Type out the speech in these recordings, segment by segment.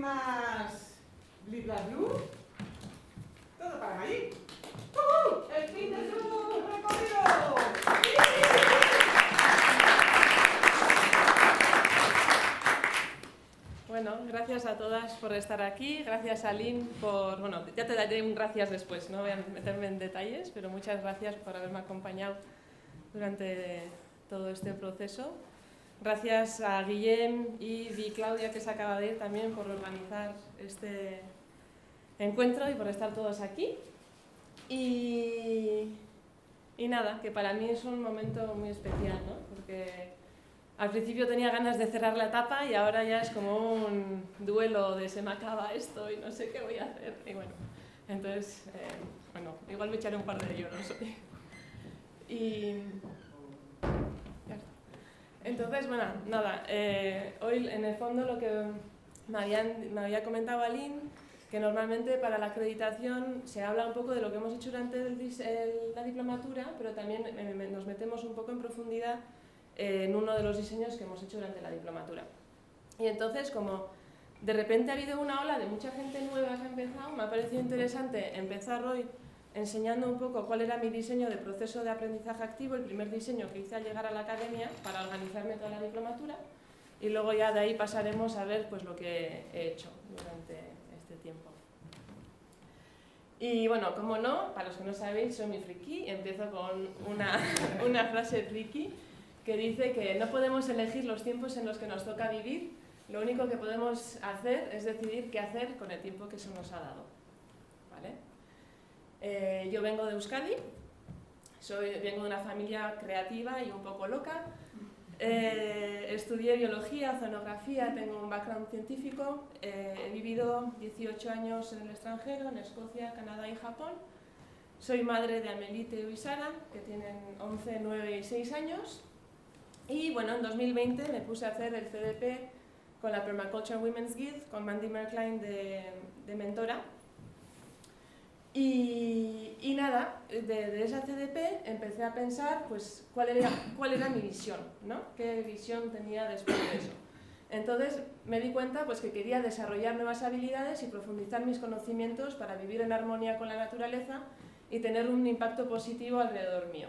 más Blibla Blue. Todo para allí. ¡El fin de su recorrido! Bueno, gracias a todas por estar aquí, gracias a Lynn por... Bueno, ya te daré un gracias después, no voy a meterme en detalles, pero muchas gracias por haberme acompañado durante todo este proceso. Gracias a Guillem y Claudia, que se acaba de ir también, por organizar este encuentro y por estar todos aquí. Y nada, que para mí es un momento muy especial, ¿no? Porque al principio tenía ganas de cerrar la etapa y ahora ya es como un duelo de se me acaba esto y no sé qué voy a hacer. Y bueno, entonces, bueno, igual me echaré un par de lloros hoy. Y ya está. Entonces, bueno, nada, hoy en el fondo lo que me había comentado Aline, que normalmente para la acreditación se habla un poco de lo que hemos hecho durante la diplomatura, pero también nos metemos un poco en profundidad en uno de los diseños que hemos hecho durante la diplomatura. Y entonces, como de repente ha habido una ola de mucha gente nueva que ha empezado, me ha parecido interesante empezar hoy enseñando un poco cuál era mi diseño de proceso de aprendizaje activo, el primer diseño que hice al llegar a la academia para organizarme toda la diplomatura, y luego ya de ahí pasaremos a ver pues lo que he hecho durante este tiempo. Y bueno, como no, para los que no sabéis, soy muy friki, empiezo con una frase friki que dice que no podemos elegir los tiempos en los que nos toca vivir, lo único que podemos hacer es decidir qué hacer con el tiempo que se nos ha dado. ¿Vale? Yo vengo de Euskadi, vengo de una familia creativa y un poco loca. Estudié biología, oceanografía, tengo un background científico, he vivido 18 años en el extranjero, en Escocia, Canadá y Japón. Soy madre de Amelie, Teo y Sara, que tienen 11, 9 y 6 años. Y bueno, en 2020 me puse a hacer el CDP con la Permaculture Women's Guild, con Mandy Merkline de mentora. Y nada, de esa CDP empecé a pensar pues, cuál era mi visión, ¿no? ¿Qué visión tenía después de eso? Entonces me di cuenta pues, que quería desarrollar nuevas habilidades y profundizar mis conocimientos para vivir en armonía con la naturaleza y tener un impacto positivo alrededor mío.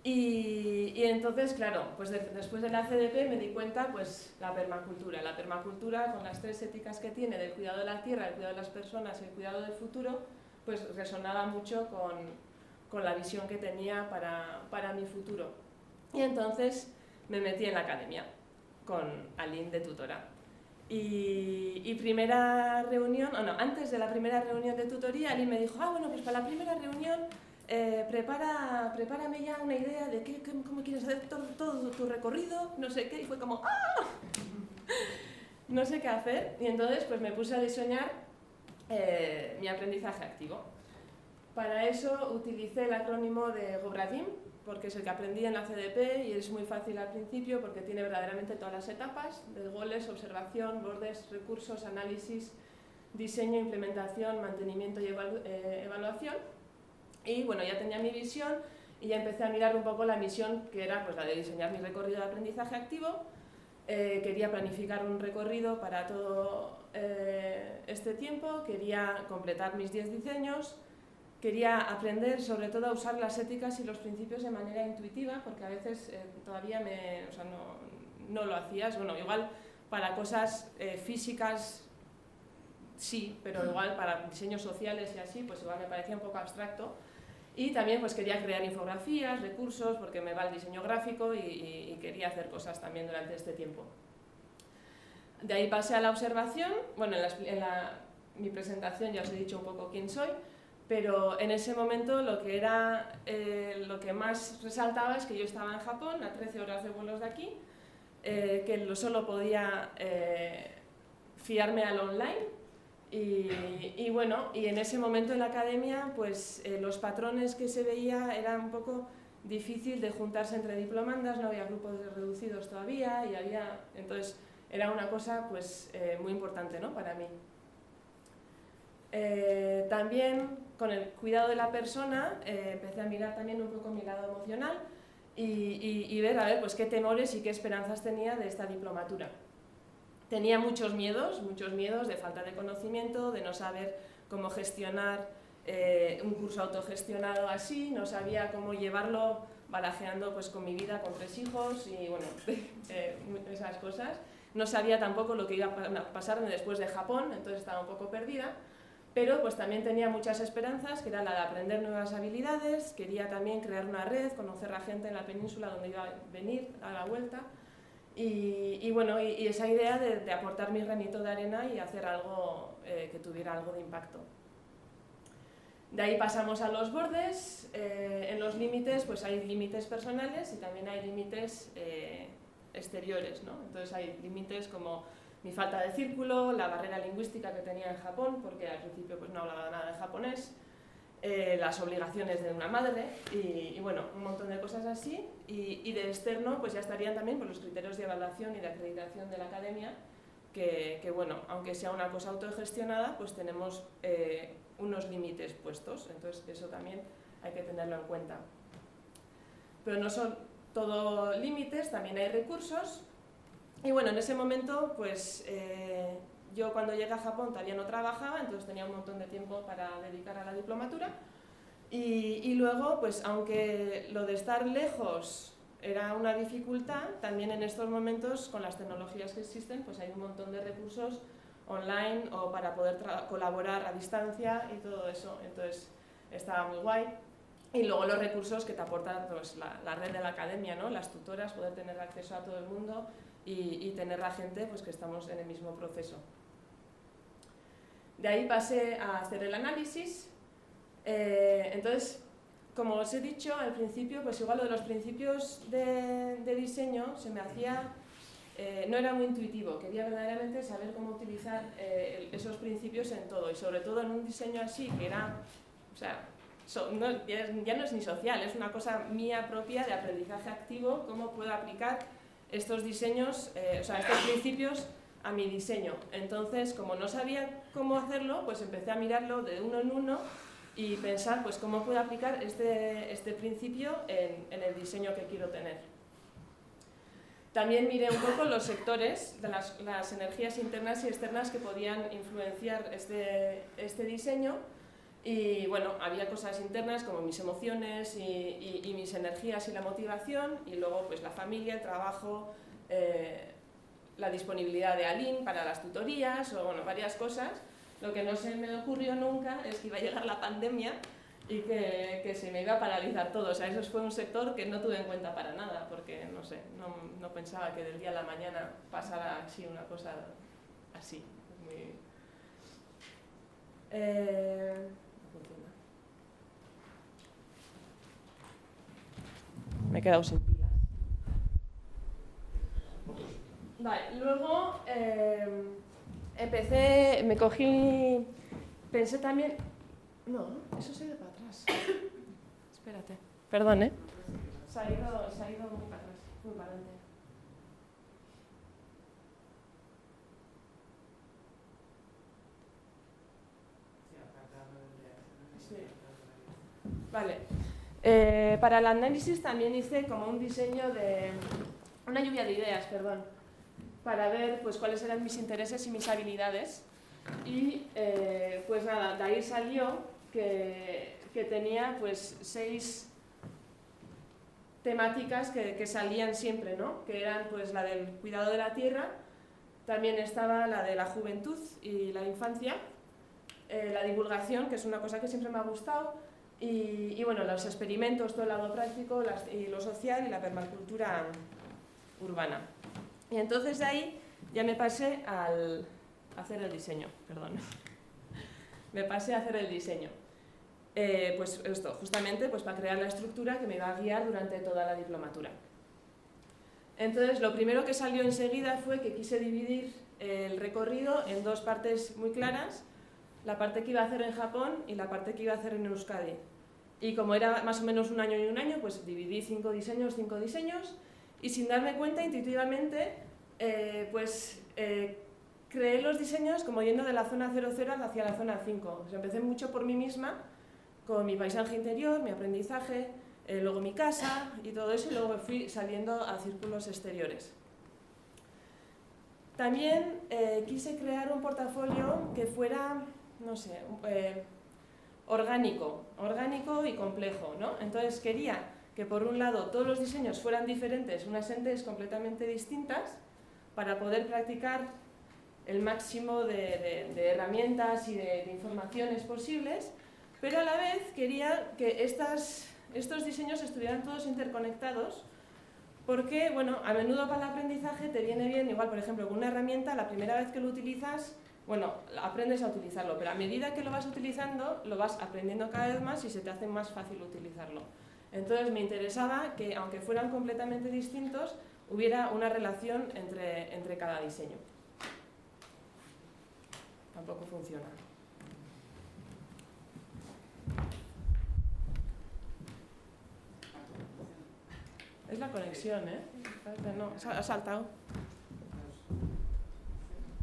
Y entonces, claro, pues después de la CDP me di cuenta, pues la permacultura con las tres éticas que tiene del cuidado de la tierra, el cuidado de las personas y el cuidado del futuro, pues resonaba mucho con la visión que tenía para mi futuro. Y entonces me metí en la academia con Aline de tutora. Y primera reunión, antes de la primera reunión de tutoría, Aline me dijo, bueno, pues para la primera reunión prepárame ya una idea de cómo quieres hacer todo tu recorrido, no sé qué, y fue como ¡ah! No sé qué hacer, y entonces pues me puse a diseñar mi aprendizaje activo. Para eso utilicé el acrónimo de GoBraDim, porque es el que aprendí en la CDP y es muy fácil al principio porque tiene verdaderamente todas las etapas de goles, observación, bordes, recursos, análisis, diseño, implementación, mantenimiento y evaluación. Y bueno, ya tenía mi visión y ya empecé a mirar un poco la misión que era pues, la de diseñar mi recorrido de aprendizaje activo. Quería planificar un recorrido para todo este tiempo, quería completar mis 10 diseños, quería aprender sobre todo a usar las éticas y los principios de manera intuitiva, porque a veces todavía no lo hacías. Bueno, igual para cosas físicas sí, pero igual para diseños sociales y así, pues igual me parecía un poco abstracto. Y también pues quería crear infografías, recursos, porque me va el diseño gráfico y quería hacer cosas también durante este tiempo. De ahí pasé a la observación. Bueno, mi presentación ya os he dicho un poco quién soy, pero en ese momento lo que más resaltaba es que yo estaba en Japón, a 13 horas de vuelos de aquí, que solo podía fiarme al online. Y bueno, y en ese momento en la academia, pues los patrones que se veía era un poco difícil de juntarse entre diplomandas, no había grupos reducidos todavía y entonces era una cosa pues muy importante, ¿no? Para mí. También con el cuidado de la persona empecé a mirar también un poco mi lado emocional y ver a ver pues qué temores y qué esperanzas tenía de esta diplomatura. Tenía muchos miedos de falta de conocimiento, de no saber cómo gestionar un curso autogestionado así, no sabía cómo llevarlo barajeando pues, con mi vida, con 3 hijos y bueno, esas cosas. No sabía tampoco lo que iba a pasarme después de Japón, entonces estaba un poco perdida, pero pues también tenía muchas esperanzas, que era la de aprender nuevas habilidades, quería también crear una red, conocer a gente en la península donde iba a venir a la vuelta, y bueno, y esa idea de aportar mi granito de arena y hacer algo que tuviera algo de impacto. De ahí pasamos a los bordes. En los límites pues hay límites personales y también hay límites exteriores, ¿no? Entonces hay límites como mi falta de círculo, la barrera lingüística que tenía en Japón, porque al principio pues, no hablaba nada de japonés, las obligaciones de una madre y bueno, un montón de cosas así. Y de externo pues ya estarían también pues, los criterios de evaluación y de acreditación de la academia, que bueno, aunque sea una cosa autogestionada, pues tenemos unos límites puestos, entonces eso también hay que tenerlo en cuenta. Pero no son todo límites, también hay recursos. Y bueno, en ese momento, pues yo cuando llegué a Japón todavía no trabajaba, entonces tenía un montón de tiempo para dedicar a la diplomatura. Y luego, pues aunque lo de estar lejos era una dificultad, también en estos momentos, con las tecnologías que existen, pues hay un montón de recursos online o para poder colaborar a distancia y todo eso, entonces estaba muy guay. Y luego los recursos que te aporta pues, la red de la academia, ¿no? Las tutoras, poder tener acceso a todo el mundo y tener a gente pues, que estamos en el mismo proceso. De ahí pasé a hacer el análisis. Entonces, como os he dicho al principio, pues igual lo de los principios de diseño se me hacía... no era muy intuitivo, quería verdaderamente saber cómo utilizar esos principios en todo y sobre todo en un diseño así que era, o sea, ya no es ni social, es una cosa mía propia de aprendizaje activo, cómo puedo aplicar estos diseños, o sea, estos principios a mi diseño. Entonces, como no sabía cómo hacerlo, pues empecé a mirarlo de uno en uno y pensar pues cómo puedo aplicar este principio en el diseño que quiero tener. También miré un poco los sectores de las energías internas y externas que podían influenciar este diseño y bueno, había cosas internas como mis emociones y mis energías y la motivación y luego pues la familia, el trabajo, la disponibilidad de Aline para las tutorías o bueno, varias cosas. Lo que no se me ocurrió nunca es que iba a llegar la pandemia y que se me iba a paralizar todo. O sea, eso fue un sector que no tuve en cuenta para nada, porque, no sé, no pensaba que del día a la mañana pasara así una cosa así. Muy... no funciona. Me he quedado sin pilas. Vale, luego pensé también... No, eso se ha ido para atrás. Espérate. Perdón, ¿eh? Se ha ido muy para atrás, muy para adelante. Sí. Vale. Para el análisis también hice como un diseño de... una lluvia de ideas, perdón, para ver pues, cuáles eran mis intereses y mis habilidades. Y pues nada, de ahí salió que tenía pues 6 temáticas que salían siempre, ¿no? Que eran pues la del cuidado de la tierra, también estaba la de la juventud y la infancia, la divulgación, que es una cosa que siempre me ha gustado, y bueno, los experimentos, todo el lado práctico y lo social y la permacultura urbana. Y entonces de ahí ya me pasé a hacer el diseño, perdón. Me pasé a hacer el diseño. Pues esto, justamente pues para crear la estructura que me va a guiar durante toda la diplomatura. Entonces, lo primero que salió enseguida fue que quise dividir el recorrido en 2 partes muy claras, la parte que iba a hacer en Japón y la parte que iba a hacer en Euskadi. Y como era más o menos un año y un año, pues dividí 5 diseños, y sin darme cuenta, intuitivamente, creé los diseños como yendo de la zona 00 hacia la zona 5. O sea, empecé mucho por mí misma, con mi paisaje interior, mi aprendizaje, luego mi casa y todo eso, y luego me fui saliendo a círculos exteriores. También quise crear un portafolio que fuera, no sé, orgánico y complejo, ¿no? Entonces quería que por un lado todos los diseños fueran diferentes, unas entes completamente distintas, para poder practicar el máximo de herramientas y de informaciones posibles, pero a la vez quería que estos diseños estuvieran todos interconectados, porque, bueno, a menudo para el aprendizaje te viene bien, igual, por ejemplo, con una herramienta, la primera vez que lo utilizas, bueno, aprendes a utilizarlo, pero a medida que lo vas utilizando, lo vas aprendiendo cada vez más y se te hace más fácil utilizarlo. Entonces me interesaba que, aunque fueran completamente distintos, hubiera una relación entre cada diseño. Tampoco funciona. Es la conexión, ¿eh? No, ha saltado.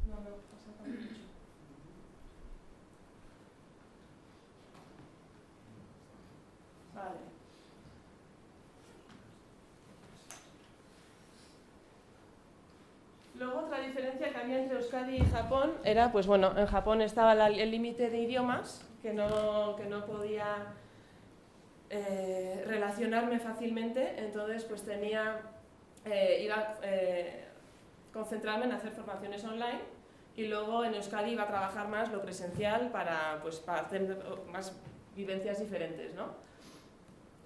No, ha saltado mucho. Vale. Luego otra diferencia que había entre Euskadi y Japón era, pues bueno, en Japón estaba el límite de idiomas, que no podía relacionarme fácilmente, entonces pues iba a concentrarme en hacer formaciones online, y luego en Euskadi iba a trabajar más lo presencial para hacer más vivencias diferentes, ¿no?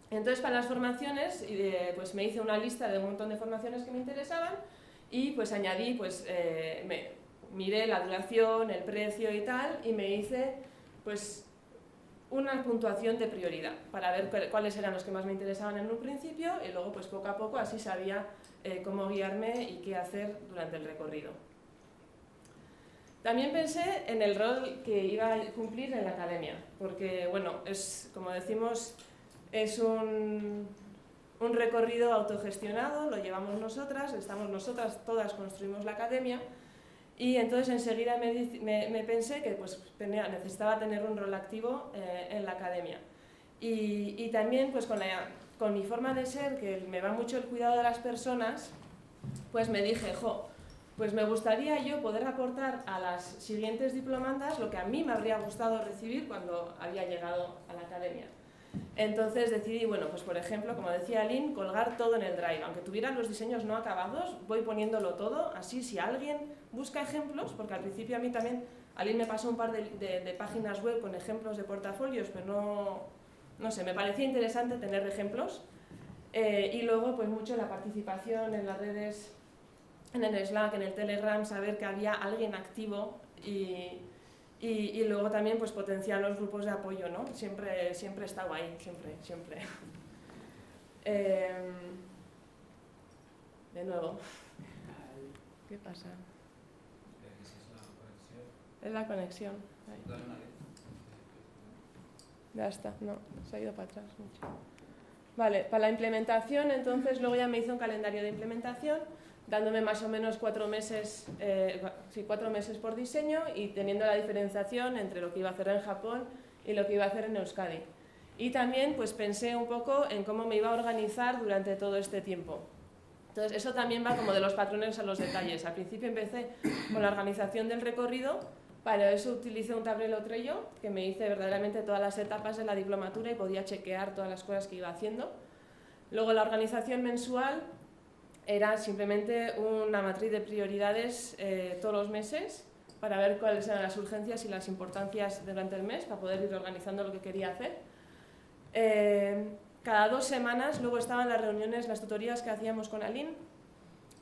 Entonces para las formaciones pues me hice una lista de un montón de formaciones que me interesaban, y pues añadí, pues miré la duración, el precio y tal, y me hice pues una puntuación de prioridad para ver cuáles eran los que más me interesaban en un principio, y luego pues poco a poco así sabía cómo guiarme y qué hacer durante el recorrido. También pensé en el rol que iba a cumplir en la academia, porque bueno, como decimos, es un recorrido autogestionado, lo llevamos nosotras, todas construimos la academia, y entonces enseguida me pensé que pues, necesitaba tener un rol activo en la academia. Y también pues, con mi forma de ser, que me va mucho el cuidado de las personas, pues me dije, pues me gustaría yo poder aportar a las siguientes diplomandas lo que a mí me habría gustado recibir cuando había llegado a la academia. Entonces decidí, bueno, pues por ejemplo, como decía Aline, colgar todo en el Drive. Aunque tuvieran los diseños no acabados, voy poniéndolo todo, así si alguien busca ejemplos, porque al principio a mí también, Aline me pasó un par de páginas web con ejemplos de portafolios, pero no sé, me parecía interesante tener ejemplos. Y luego, pues mucho la participación en las redes, en el Slack, en el Telegram, saber que había alguien activo y luego también pues potenciar los grupos de apoyo, ¿no? Siempre he estado ahí, siempre. De nuevo. ¿Qué pasa? Es la conexión. Ahí. Ya está, no, se ha ido para atrás mucho. Vale, para la implementación, entonces luego ya me hice un calendario de implementación, dándome más o menos 4 meses, 4 meses por diseño, y teniendo la diferenciación entre lo que iba a hacer en Japón y lo que iba a hacer en Euskadi. Y también pues pensé un poco en cómo me iba a organizar durante todo este tiempo. Entonces eso también va como de los patrones a los detalles. Al principio empecé con la organización del recorrido, para eso utilicé un tablero Trello, que me hice verdaderamente todas las etapas de la diplomatura y podía chequear todas las cosas que iba haciendo. Luego la organización mensual era simplemente una matriz de prioridades todos los meses para ver cuáles eran las urgencias y las importancias durante el mes, para poder ir organizando lo que quería hacer. Cada 2 semanas luego estaban las reuniones, las tutorías que hacíamos con Aline,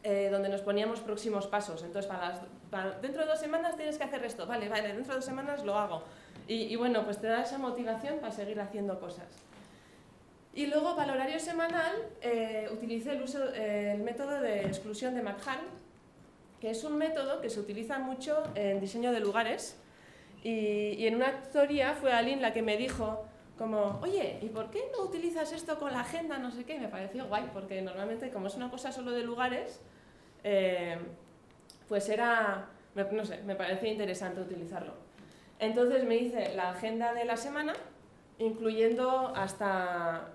donde nos poníamos próximos pasos. Entonces, dentro de 2 semanas tienes que hacer esto, vale, dentro de 2 semanas lo hago. Y bueno, pues te da esa motivación para seguir haciendo cosas. Y luego para el horario semanal utilicé el método de exclusión de McHale, que es un método que se utiliza mucho en diseño de lugares, y en una tutoría fue Aline la que me dijo como, oye, ¿y por qué no utilizas esto con la agenda? No sé qué, y me pareció guay, porque normalmente como es una cosa solo de lugares, pues no sé, me parecía interesante utilizarlo. Entonces me hice la agenda de la semana, incluyendo hasta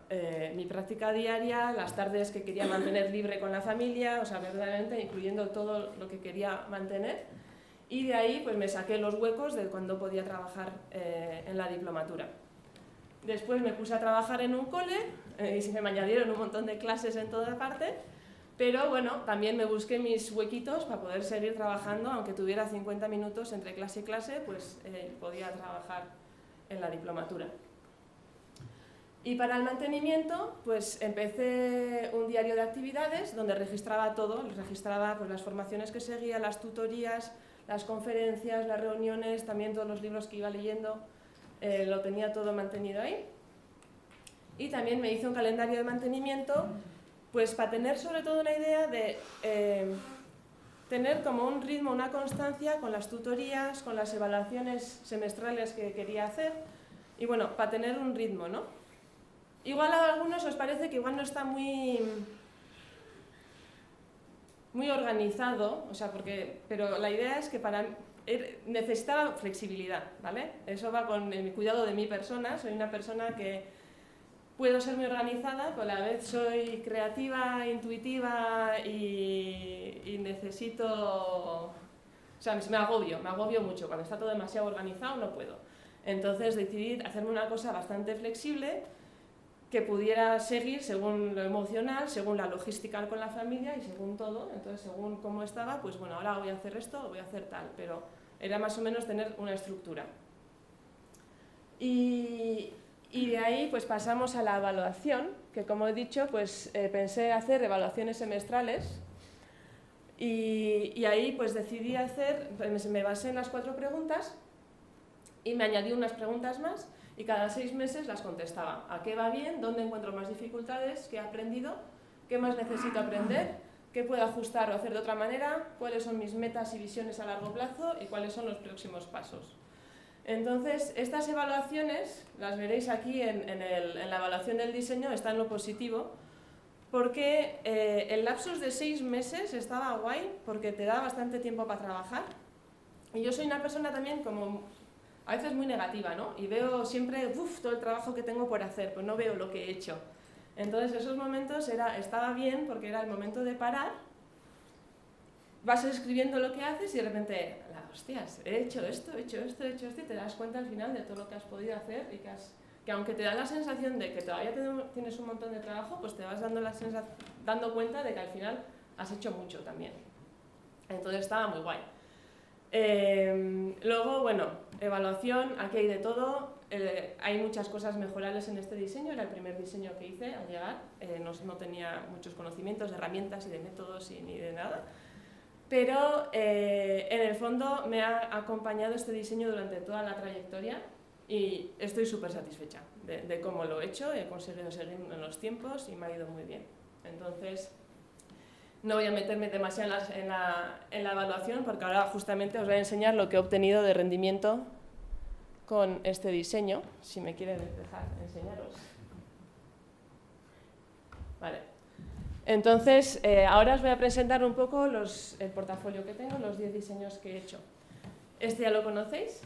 mi práctica diaria, las tardes que quería mantener libre con la familia, o sea, verdaderamente incluyendo todo lo que quería mantener. Y de ahí pues me saqué los huecos de cuando podía trabajar en la diplomatura. Después me puse a trabajar en un cole y se me añadieron un montón de clases en toda parte, pero bueno, también me busqué mis huequitos para poder seguir trabajando, aunque tuviera 50 minutos entre clase y clase, pues podía trabajar en la diplomatura. Y para el mantenimiento, pues empecé un diario de actividades donde registraba todo, registraba pues, las formaciones que seguía, las tutorías, las conferencias, las reuniones, también todos los libros que iba leyendo, lo tenía todo mantenido ahí. Y también me hice un calendario de mantenimiento, pues para tener sobre todo una idea de tener como un ritmo, una constancia con las tutorías, con las evaluaciones semestrales que quería hacer, y bueno, para tener un ritmo, ¿no? Igual a algunos os parece que igual no está muy organizado, o sea, pero la idea es que necesitaba flexibilidad, ¿vale? Eso va con el cuidado de mi persona. Soy una persona que puedo ser muy organizada, pero a la vez soy creativa, intuitiva y necesito... O sea, me agobio mucho. Cuando está todo demasiado organizado no puedo. Entonces decidí hacerme una cosa bastante flexible que pudiera seguir según lo emocional, según la logística con la familia y según todo. Entonces, según cómo estaba, pues bueno, ahora voy a hacer esto o voy a hacer tal, pero era más o menos tener una estructura. Y de ahí pues pasamos a la evaluación, que como he dicho, pues pensé hacer evaluaciones semestrales y ahí pues decidí hacer, me basé en las 4 preguntas y me añadí unas preguntas más. Y cada 6 meses las contestaba. ¿A qué va bien? ¿Dónde encuentro más dificultades? ¿Qué he aprendido? ¿Qué más necesito aprender? ¿Qué puedo ajustar o hacer de otra manera? ¿Cuáles son mis metas y visiones a largo plazo? ¿Y cuáles son los próximos pasos? Entonces, estas evaluaciones, las veréis aquí en la evaluación del diseño, está en lo positivo, porque el lapsus de 6 meses estaba guay, porque te da bastante tiempo para trabajar. Y yo soy una persona también como... a veces muy negativa, ¿no? Y veo siempre todo el trabajo que tengo por hacer, pues no veo lo que he hecho. Entonces, esos momentos estaba bien porque era el momento de parar, vas escribiendo lo que haces y de repente, hostias, he hecho esto, y te das cuenta al final de todo lo que has podido hacer y que aunque te da la sensación de que todavía tienes un montón de trabajo, pues te vas dando cuenta de que al final has hecho mucho también. Entonces, estaba muy guay. Luego, bueno, evaluación, aquí hay de todo, hay muchas cosas mejorables en este diseño, era el primer diseño que hice al llegar, no tenía muchos conocimientos de herramientas y de métodos ni de nada, pero en el fondo me ha acompañado este diseño durante toda la trayectoria y estoy súper satisfecha de cómo lo he hecho, he conseguido seguir en los tiempos y me ha ido muy bien. Entonces, no voy a meterme demasiado en la evaluación porque ahora justamente os voy a enseñar lo que he obtenido de rendimiento con este diseño, si me quieren dejar enseñaros. Vale. Entonces, ahora os voy a presentar un poco el portafolio que tengo, los 10 diseños que he hecho. Este ya lo conocéis,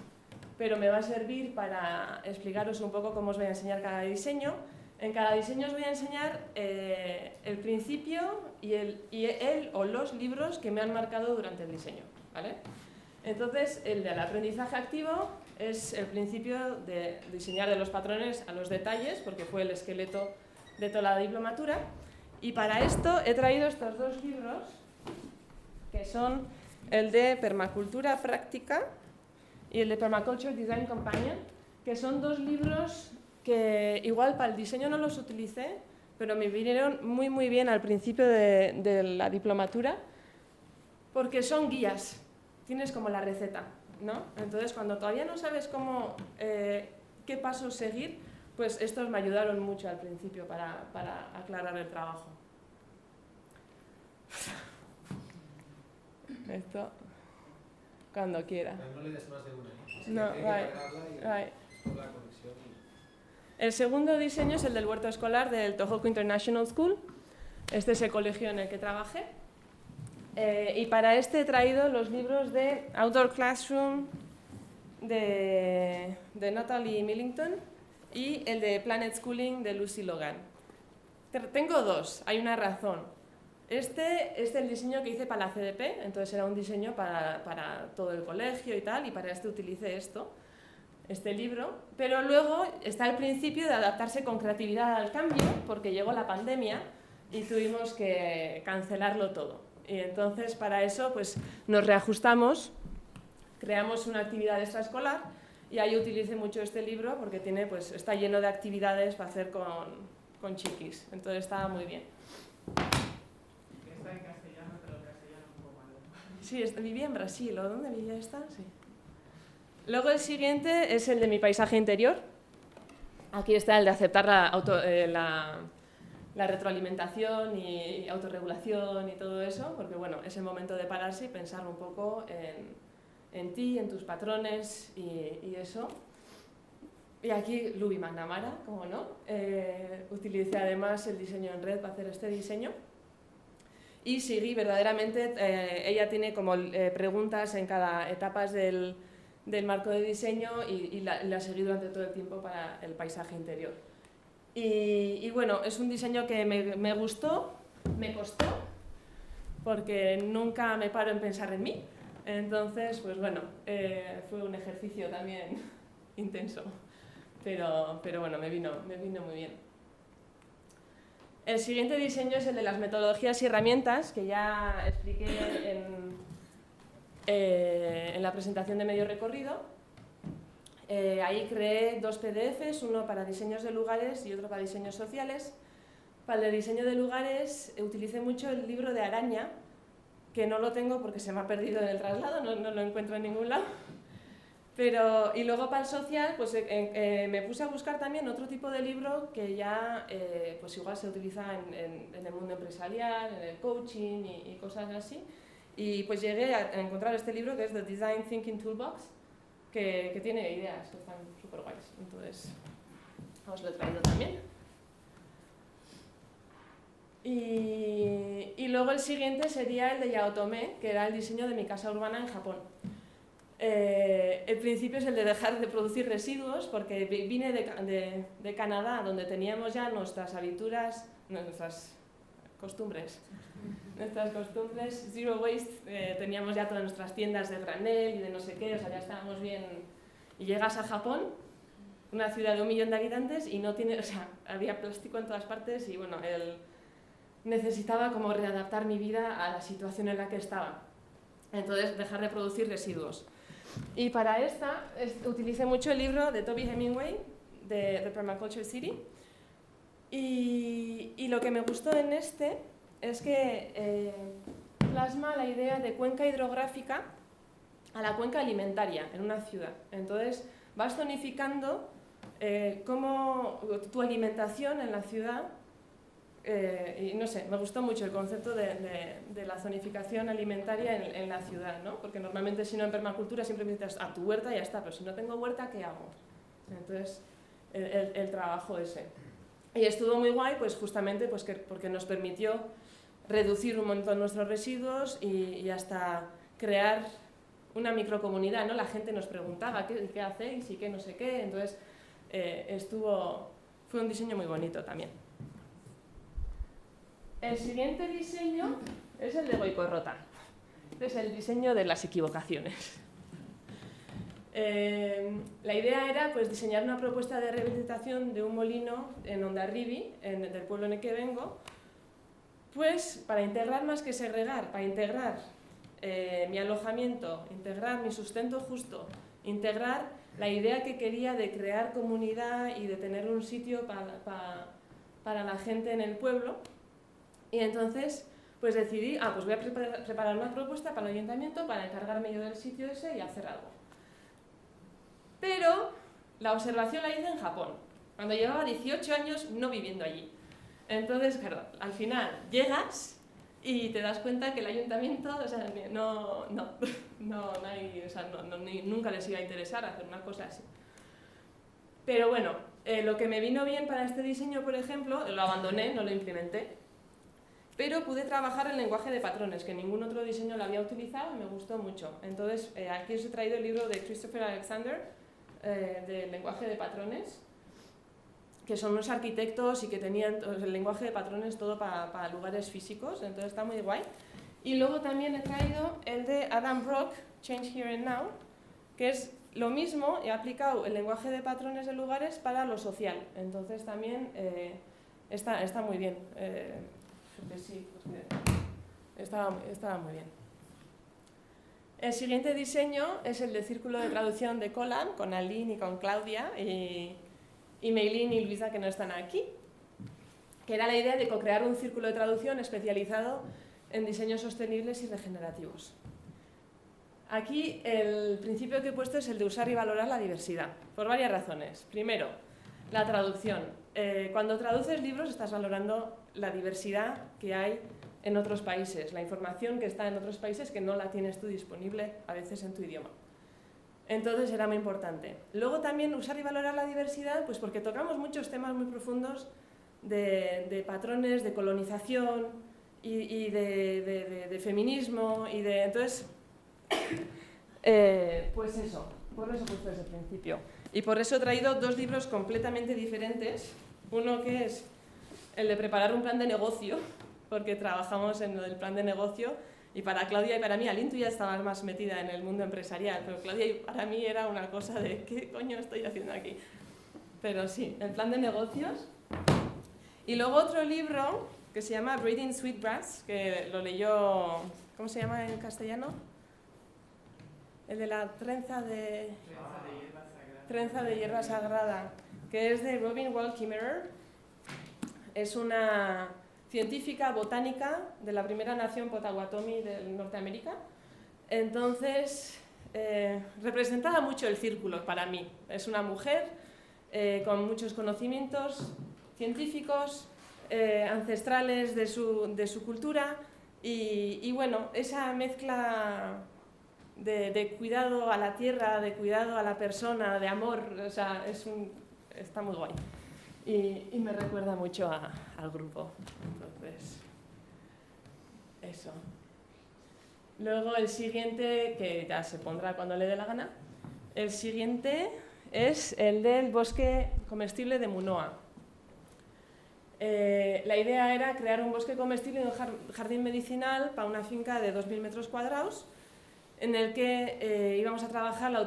pero me va a servir para explicaros un poco cómo os voy a enseñar cada diseño. En cada diseño os voy a enseñar el principio y el o los libros que me han marcado durante el diseño, ¿vale? Entonces, el del aprendizaje activo es el principio de diseñar de los patrones a los detalles, porque fue el esqueleto de toda la diplomatura. Y para esto he traído estos 2 libros, que son el de Permacultura Práctica y el de Permaculture Design Companion, que son 2 libros que igual para el diseño no los utilicé, pero me vinieron muy bien al principio de la diplomatura, porque son guías, tienes como la receta, ¿no? Entonces, cuando todavía no sabes qué pasos seguir, pues estos me ayudaron mucho al principio para aclarar el trabajo. Esto, cuando quiera. No le des más de una, ¿eh? No, right. La conexión. El segundo diseño es el del huerto escolar del Tohoku International School. Este es el colegio en el que trabajé. Y para este he traído los libros de Outdoor Classroom de Natalie Millington y el de Planet Schooling de Lucy Logan. Tengo dos, hay una razón. Este es el diseño que hice para la CDP, entonces era un diseño para todo el colegio y tal, y para este utilicé este libro, pero luego está el principio de adaptarse con creatividad al cambio, porque llegó la pandemia y tuvimos que cancelarlo todo. Y entonces para eso pues nos reajustamos, creamos una actividad extraescolar y ahí utilicé mucho este libro porque tiene, pues, está lleno de actividades para hacer con chiquis, entonces estaba muy bien. Está en castellano, pero el castellano es un poco malo. Sí, vivía en Brasil, ¿o dónde vivía esta? Sí. Luego el siguiente es el de mi paisaje interior. Aquí está el de aceptar la retroalimentación y autorregulación y todo eso, porque bueno, es el momento de pararse y pensar un poco en ti, en tus patrones y eso. Y aquí Luby McNamara, como no. Utilicé además el diseño en red para hacer este diseño. Y seguí verdaderamente, ella tiene como preguntas en cada etapa del marco de diseño y la seguí durante todo el tiempo para el paisaje interior. Y bueno, es un diseño que me gustó, me costó, porque nunca me paro en pensar en mí. Entonces, pues bueno, fue un ejercicio también intenso, pero bueno, me vino muy bien. El siguiente diseño es el de las metodologías y herramientas, que ya expliqué en la presentación de medio recorrido. Ahí creé dos PDFs, uno para diseños de lugares y otro para diseños sociales. Para el de diseño de lugares utilicé mucho el libro de Araña, que no lo tengo porque se me ha perdido en el traslado, no lo encuentro en ningún lado. Y luego para el social, pues me puse a buscar también otro tipo de libro que ya pues igual se utiliza en el mundo empresarial, en el coaching y cosas así. Y pues llegué a encontrar este libro que es The Design Thinking Toolbox, que tiene ideas que están súper guays. Entonces, os lo he traído también. Y luego el siguiente sería el de Yao Tome, que era el diseño de mi casa urbana en Japón. El principio es el de dejar de producir residuos, porque vine de Canadá, donde teníamos ya nuestras habituras, nuestras costumbres, zero waste, teníamos ya todas nuestras tiendas de granel y de no sé qué, o sea, ya estábamos bien. Y llegas a Japón, una ciudad de 1 millón de habitantes, y no tiene, o sea, había plástico en todas partes y bueno, necesitaba como readaptar mi vida a la situación en la que estaba. Entonces, dejar de producir residuos. Y para esta utilicé mucho el libro de Toby Hemingway, de The Permaculture City. Y lo que me gustó en este es que plasma la idea de cuenca hidrográfica a la cuenca alimentaria en una ciudad. Entonces, vas zonificando cómo tu alimentación en la ciudad. Y no sé, me gustó mucho el concepto de la zonificación alimentaria en la ciudad, ¿no? Porque normalmente si no en permacultura siempre piensas a tu huerta y ya está, pero si no tengo huerta, ¿qué hago? Entonces, el trabajo ese. Y estuvo muy guay, pues justamente pues porque nos permitió reducir un montón nuestros residuos y hasta crear una microcomunidad, ¿no? La gente nos preguntaba qué hacéis y qué no sé qué, entonces fue un diseño muy bonito también. El siguiente diseño es el de Goicorrota. Es el diseño de las equivocaciones. La idea era pues, diseñar una propuesta de rehabilitación de un molino en Hondarribia, del pueblo en el que vengo, pues para integrar más que segregar, para integrar mi alojamiento, integrar mi sustento justo, integrar la idea que quería de crear comunidad y de tener un sitio para la gente en el pueblo. Y entonces pues decidí, pues voy a preparar una propuesta para el ayuntamiento para encargarme yo del sitio ese y hacer algo. Pero la observación la hice en Japón, cuando llevaba 18 años no viviendo allí. Entonces, claro, al final llegas y te das cuenta que el ayuntamiento, o sea, nunca les iba a interesar hacer una cosa así. Pero bueno, lo que me vino bien para este diseño, por ejemplo, lo abandoné, no lo implementé, pero pude trabajar el lenguaje de patrones, que ningún otro diseño lo había utilizado y me gustó mucho. Entonces, aquí os he traído el libro de Christopher Alexander, del lenguaje de patrones, que son unos arquitectos y que tenían el lenguaje de patrones todo para lugares físicos, entonces está muy guay. Y luego también he traído el de Adam Brock, Change Here and Now, que es lo mismo, he aplicado el lenguaje de patrones de lugares para lo social, entonces también está muy bien. Porque sí, porque estaba muy bien. El siguiente diseño es el de círculo de traducción de Colab, con Aline y con Claudia, y Meilín y Luisa, que no están aquí, que era la idea de co-crear un círculo de traducción especializado en diseños sostenibles y regenerativos. Aquí el principio que he puesto es el de usar y valorar la diversidad, por varias razones. Primero, la traducción. Cuando traduces libros estás valorando la diversidad que hay en otros países, la información que está en otros países que no la tienes tú disponible a veces en tu idioma. Entonces era muy importante. Luego también usar y valorar la diversidad, pues porque tocamos muchos temas muy profundos de patrones, de colonización y de feminismo y de... Entonces, pues eso, por eso he puesto ese principio. Y por eso he traído dos libros completamente diferentes. Uno que es el de preparar un plan de negocio, porque trabajamos en el plan de negocio, y para Claudia y para mí, Aline, tú ya estabas más metida en el mundo empresarial, pero Claudia y para mí era una cosa de ¿qué coño estoy haciendo aquí? Pero sí, el plan de negocios. Y luego otro libro que se llama Braiding Sweetgrass, que lo leyó, ¿cómo se llama en castellano? El de la trenza de hierba sagrada, que es de Robin Wall Kimmerer. Es una científica botánica de la primera nación Potawatomi de Norteamérica. Entonces, representaba mucho el círculo para mí. Es una mujer con muchos conocimientos científicos, ancestrales de su cultura y bueno, esa mezcla de cuidado a la tierra, de cuidado a la persona, de amor, o sea, está muy guay. Y me recuerda mucho al grupo. Entonces, eso. Luego el siguiente, que ya se pondrá cuando le dé la gana, el siguiente es el del bosque comestible de Munoa. La idea era crear un bosque comestible y un jardín medicinal para una finca de 2.000 metros cuadrados, en el que íbamos a trabajar la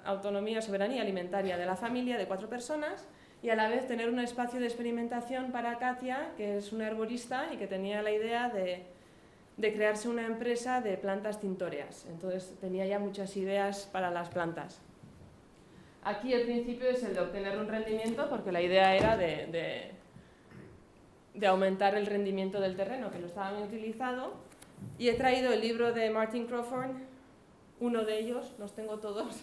autonomía, soberanía alimentaria de la familia de 4 personas, y a la vez tener un espacio de experimentación para Katia, que es una herborista y que tenía la idea de crearse una empresa de plantas tintóreas. Entonces tenía ya muchas ideas para las plantas. Aquí el principio es el de obtener un rendimiento, porque la idea era de aumentar el rendimiento del terreno, que lo estaba bien utilizado. Y he traído el libro de Martin Crawford, uno de ellos, los tengo todos,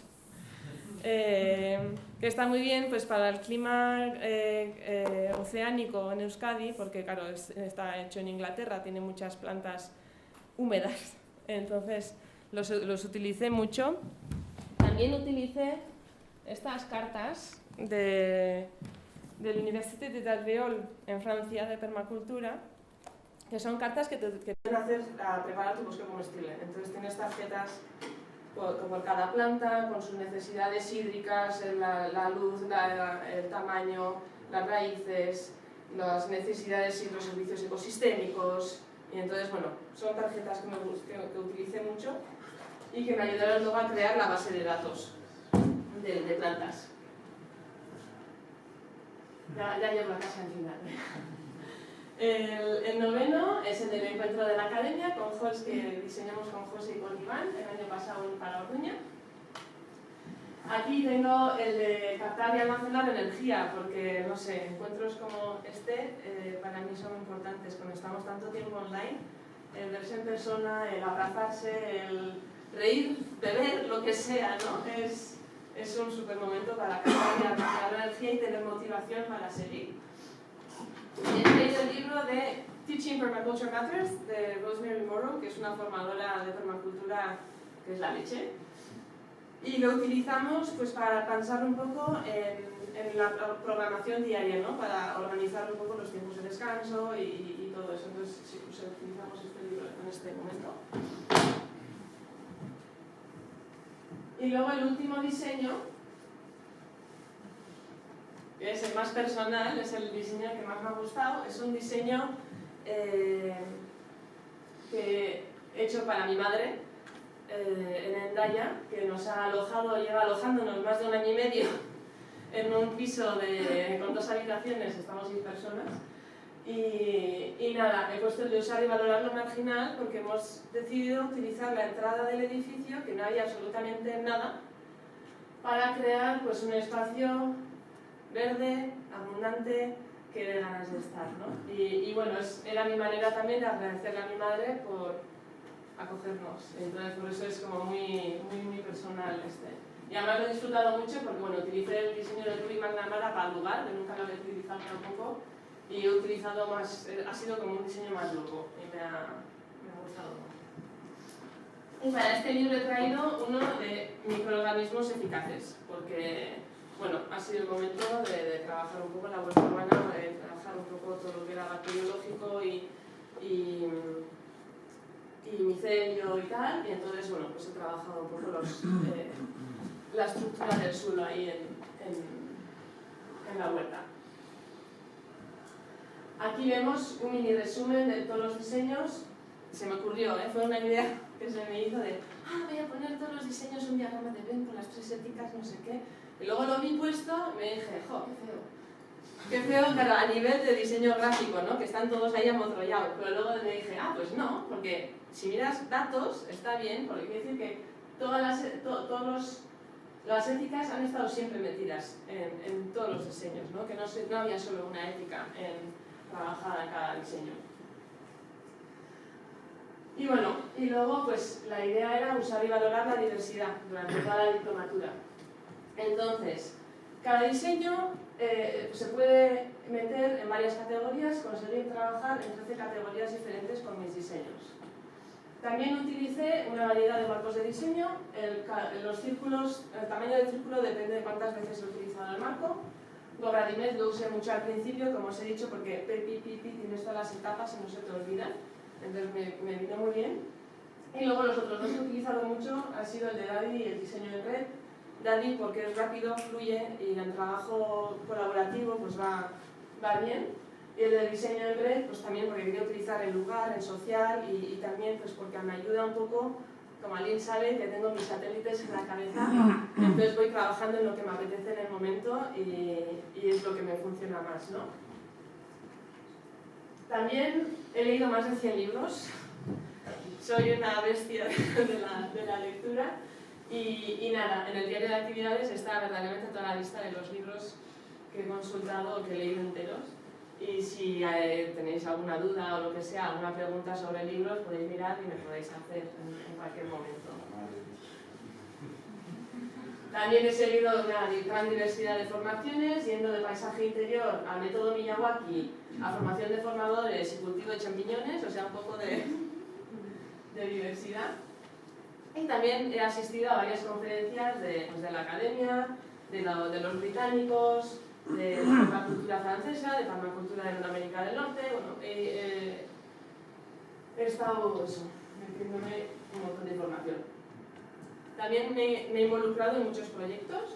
que está muy bien pues, para el clima oceánico en Euskadi, porque claro, está hecho en Inglaterra, tiene muchas plantas húmedas, entonces los utilicé mucho. También utilicé estas cartas del Université de Dalvéol en Francia, de permacultura, que son cartas que te pueden hacer a preparar tu bosque comestible. Entonces tienes tarjetas por cada planta, con sus necesidades hídricas, la luz, el tamaño, las raíces, las necesidades y los servicios ecosistémicos. Y entonces, bueno, son tarjetas que utilicé mucho y que me ayudaron luego a crear la base de datos de plantas. Ya llevo la casa en final. El noveno es el del encuentro de la academia, que diseñamos con José y con Iván el año pasado para Orduña. Aquí tengo el de captar y almacenar energía, porque, no sé, encuentros como este para mí son importantes. Cuando estamos tanto tiempo online, el verse en persona, el abrazarse, el reír, beber, lo que sea, ¿no? Es un super momento para captar y almacenar energía y tener motivación para seguir. Y he traído el libro de Teaching Permaculture Matters de Rosemary Morrow, que es una formadora de permacultura que es la leche. Y lo utilizamos pues, para pensar un poco en la programación diaria, ¿no? Para organizar un poco los tiempos de descanso y todo eso. Entonces, sí, pues, utilizamos este libro en este momento. Y luego el último diseño, que es el más personal, es el diseño que más me ha gustado. Es un diseño que he hecho para mi madre en Hendaya, que nos ha alojado, lleva alojándonos más de 1 año y medio en un piso con 2 habitaciones, estamos 6 personas. Y nada, he puesto el de usar y valorar lo marginal porque hemos decidido utilizar la entrada del edificio, que no había absolutamente nada, para crear pues, un espacio verde, abundante, que dé ganas de estar, ¿no? Y bueno, era mi manera también de agradecerle a mi madre por acogernos. Entonces, por eso es como muy personal este. Y además lo he disfrutado mucho porque, bueno, utilicé el diseño de Turi McNamara para el lugar, que nunca lo había utilizado tampoco, y he utilizado más, ha sido como un diseño más loco y me ha gustado más. Y para este libro he traído uno de microorganismos eficaces, porque, bueno, ha sido el momento de trabajar un poco la huerta urbana, de trabajar un poco todo lo que era bacteriológico y micelio y tal, y entonces, bueno, pues he trabajado un poco la estructura del suelo ahí en la huerta. Aquí vemos un mini resumen de todos los diseños. Se me ocurrió, fue una idea que se me hizo de voy a poner todos los diseños en un diagrama de Venn con las 3 éticas, no sé qué. Y luego lo vi puesto y me dije, ¡jo, qué feo! Qué feo, claro, a nivel de diseño gráfico, ¿no? Que están todos ahí amotrollados. Pero luego me dije, pues no, porque si miras datos está bien, porque quiere decir que todas las éticas han estado siempre metidas en todos los diseños, ¿no? Que no había solo una ética trabajada en cada diseño. Y bueno, y luego pues la idea era usar y valorar la diversidad durante toda la diplomatura. Entonces, cada diseño se puede meter en varias categorías, conseguir trabajar en 13 categorías diferentes con mis diseños. También utilicé una variedad de marcos de diseño. El tamaño del círculo depende de cuántas veces he utilizado el marco. Gogradimed lo usé mucho al principio, como os he dicho, porque tienes todas las etapas y no se te olvidan. Entonces me vino muy bien. Y luego los otros dos que he utilizado mucho han sido el de Daddy y el diseño en red. Daddy porque es rápido, fluye y el trabajo colaborativo pues va bien. Y el de diseño en red pues también porque quería utilizar el lugar, el social y también pues porque me ayuda un poco, como alguien sabe, que tengo mis satélites en la cabeza, entonces voy trabajando en lo que me apetece en el momento y es lo que me funciona más, ¿no? También he leído más de 100 libros, soy una bestia de la lectura y nada, en el diario de actividades está verdaderamente toda la lista de los libros que he consultado o que he leído enteros. Y si tenéis alguna duda o lo que sea, alguna pregunta sobre libros, podéis mirar y me podéis hacer en cualquier momento. También he seguido una gran diversidad de formaciones, yendo de paisaje interior a método Miyawaki, a formación de formadores y cultivo de champiñones, o sea, un poco de diversidad. Y también he asistido a varias conferencias de la academia, de los británicos, de permacultura francesa, de permacultura de América del Norte. Bueno, he estado metiéndome un montón de información. También me he involucrado en muchos proyectos.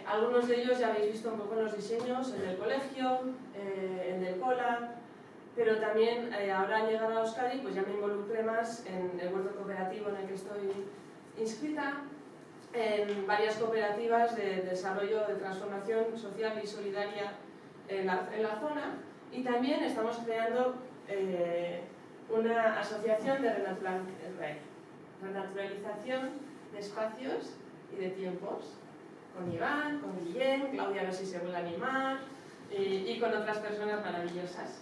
Algunos de ellos ya habéis visto un poco en los diseños, en el colegio, en el COLA, pero también ahora al llegar a Euskadi pues ya me involucré más en el huerto cooperativo en el que estoy inscrita, en varias cooperativas de desarrollo de transformación social y solidaria en la zona, y también estamos creando una asociación de renaturalización de espacios y de tiempos, con Iván, con Guillem, Claudia a ver si se vuelve a animar, y con otras personas maravillosas.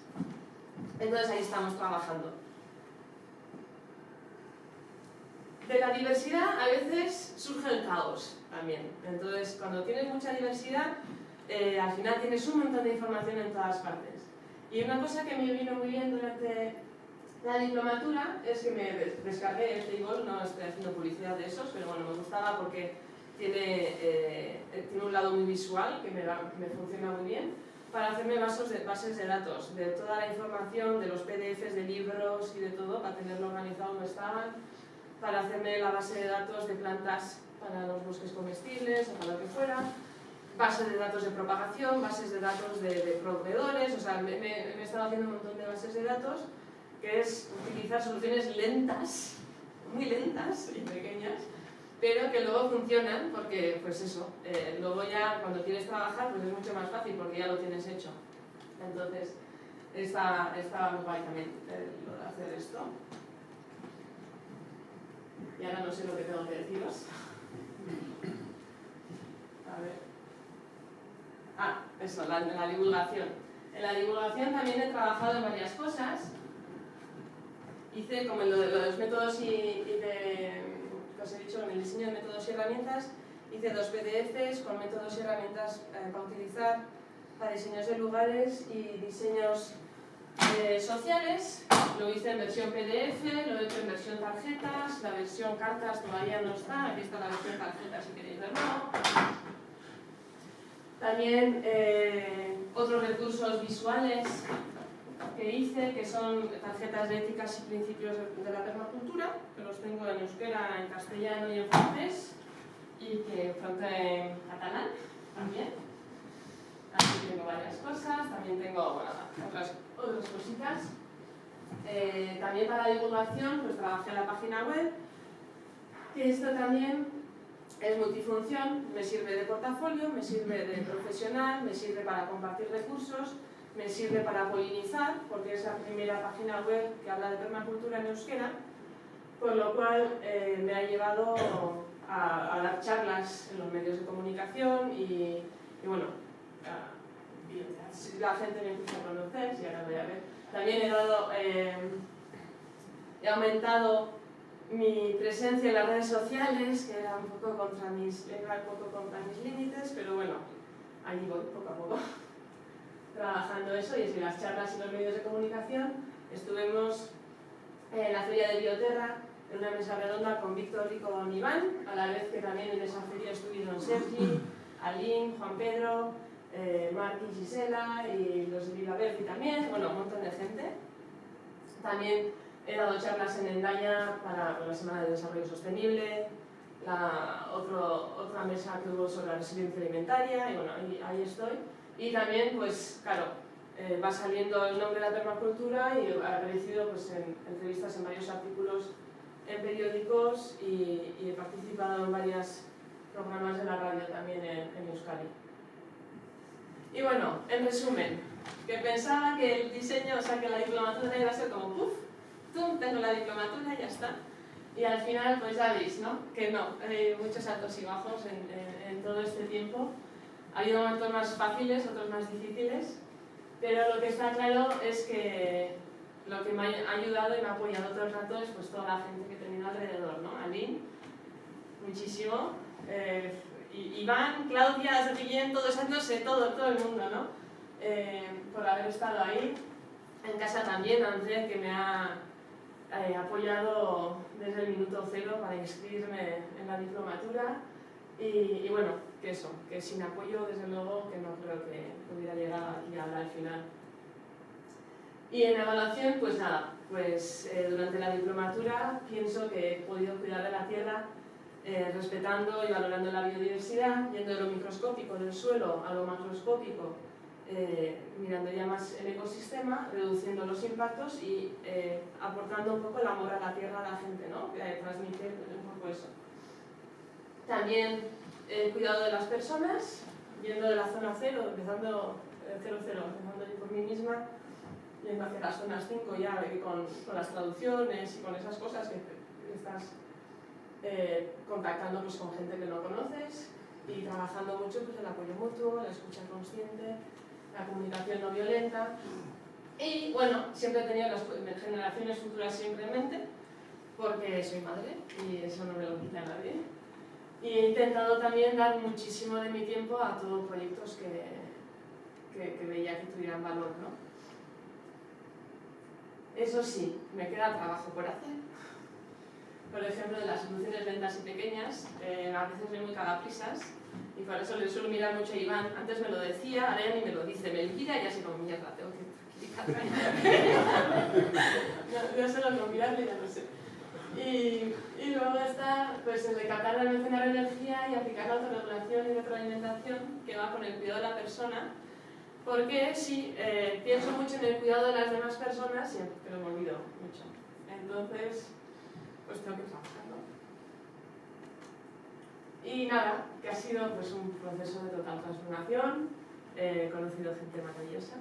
Entonces ahí estamos trabajando. De la diversidad a veces surge el caos también. Entonces, cuando tienes mucha diversidad, al final tienes un montón de información en todas partes. Y una cosa que me vino muy bien durante la diplomatura es que me descargué el Table, no estoy haciendo publicidad de esos, pero bueno, me gustaba porque tiene un lado muy visual que me funciona muy bien, para hacerme bases de datos, de toda la información, de los PDFs de libros y de todo, para tenerlo organizado donde estaban, para hacerme la base de datos de plantas para los bosques comestibles o para lo que fuera, bases de datos de propagación, bases de datos de proveedores, o sea, me he estado haciendo un montón de bases de datos, que es utilizar soluciones lentas, muy lentas y pequeñas, pero que luego funcionan porque, pues eso, luego ya cuando quieres trabajar pues es mucho más fácil porque ya lo tienes hecho. Entonces, está muy guay también lo de hacer esto. Y ahora no sé lo que tengo que deciros. A ver. Eso, la divulgación. En la divulgación también he trabajado en varias cosas. Hice como en lo de los métodos y de, os he dicho, en el diseño de métodos y herramientas, hice 2 PDFs con métodos y herramientas para utilizar para diseños de lugares y diseños sociales. Lo hice en versión PDF, lo he hecho en versión tarjetas, la versión cartas todavía no está, aquí está la versión tarjetas si queréis verlo. También otros recursos visuales que hice, que son tarjetas de éticas y principios de la permacultura, que los tengo en euskera, en castellano y en francés, y que pronto en catalán también. Aquí tengo varias cosas, también tengo otras cositas. También para divulgación pues trabajé en la página web, que esto también es multifunción, me sirve de portafolio, me sirve de profesional, me sirve para compartir recursos, me sirve para polinizar, porque es la primera página web que habla de permacultura en euskera, por lo cual me ha llevado a dar charlas en los medios de comunicación y bueno, la gente me empieza a conocer, si ahora voy a ver. También he aumentado mi presencia en las redes sociales, que era un poco contra mis límites, pero bueno, allí voy poco a poco trabajando eso. Y en las charlas y los medios de comunicación estuvimos en la feria de Bioterra, en una mesa redonda con Víctor y con Iván, a la vez que también en esa feria estuvieron Sergi, Aline, Juan Pedro, Marc y Gisela y los de Vilaberti también, bueno, un montón de gente. También he dado charlas en Hendaya para la Semana de Desarrollo Sostenible, otra mesa que hubo sobre la resiliencia alimentaria, y bueno, ahí estoy. Y también, pues claro, va saliendo el nombre de la permacultura y he aparecido pues, en entrevistas en varios artículos en periódicos y he participado en varios programas de la radio también en Euskadi. Y bueno, en resumen, que pensaba que el diseño, o sea, que la diplomatura iba a ser como ¡puf! ¡Tum! Tengo la diplomatura y ya está. Y al final, pues ya veis, ¿no? Que no, hay muchos altos y bajos en todo este tiempo. Ha habido momentos más fáciles, otros más difíciles, pero lo que está claro es que lo que me ha ayudado y me ha apoyado todo el rato es pues toda la gente que he tenido alrededor, ¿no? Aline, muchísimo. Iván, Claudia, Guillén, todo eso, no sé, todo el mundo, ¿no? Por haber estado ahí. En casa también, André, que me ha apoyado desde el minuto cero para inscribirme en la diplomatura. Y bueno, que eso, que sin apoyo, desde luego, que no creo que pudiera llegar aquí al final. Y en evaluación, pues nada, pues durante la diplomatura pienso que he podido cuidar de la tierra respetando y valorando la biodiversidad, yendo de lo microscópico del suelo a lo macroscópico, mirando ya más el ecosistema, reduciendo los impactos y aportando un poco el amor a la tierra a la gente, ¿no? Transmitir un poco eso. También he cuidado de las personas, yendo de la zona 0, empezando 0, empezando yo por mí misma, yendo hacia las zonas 5 ya con las traducciones y con esas cosas que estás contactando pues, con gente que no conoces y trabajando mucho pues, el apoyo mutuo, la escucha consciente, la comunicación no violenta y bueno, siempre he tenido las generaciones futuras siempre en mente porque soy madre y eso no me lo quita nadie y he intentado también dar muchísimo de mi tiempo a todos proyectos que veía que tuvieran valor, ¿no? Eso sí, me queda trabajo por hacer. Por ejemplo, de las soluciones lentas y pequeñas, a veces soy muy cagaprisas y por eso le suelo mirar mucho a Iván. Antes me lo decía, ahora ya ni me lo dice, me mira y ya sé como mierda, tengo que tranquilizarme. Yo solo con mirarle ya lo sé. Y luego está pues, el de captar y almacenar energía y aplicar la autorregulación y retroalimentación, que va con el cuidado de la persona, porque si pienso mucho en el cuidado de las demás personas, pero me olvido mucho. Entonces, pues tengo que trabajarlo. Y nada, que ha sido pues, un proceso de total transformación, he conocido gente maravillosa.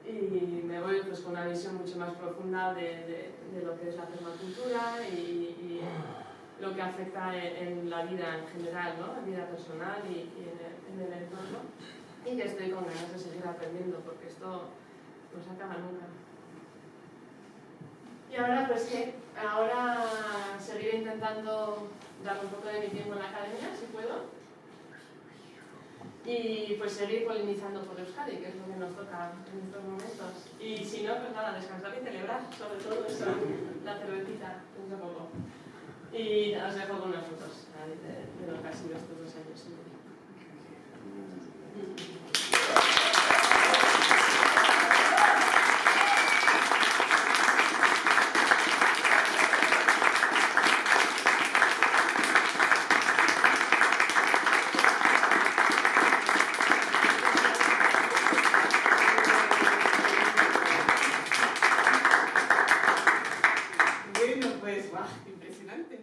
Y me voy pues, con una visión mucho más profunda de lo que es la permacultura y lo que afecta en la vida en general, ¿no? En vida personal y en el entorno. Y que estoy con ganas de seguir aprendiendo porque esto no se acaba nunca. Y ahora pues ¿qué? Ahora seguiré intentando dar un poco de mi tiempo en la academia, si puedo. Y pues seguir polinizando por Euskadi, que es lo que nos toca en estos momentos. Y si no, pues nada, descansar y celebrar, sobre todo eso, la cervecita, dentro de poco. Y os dejo con unas fotos de lo que ha sido estos 2 años y medio. Bueno, pues, ¡guau! Impresionante.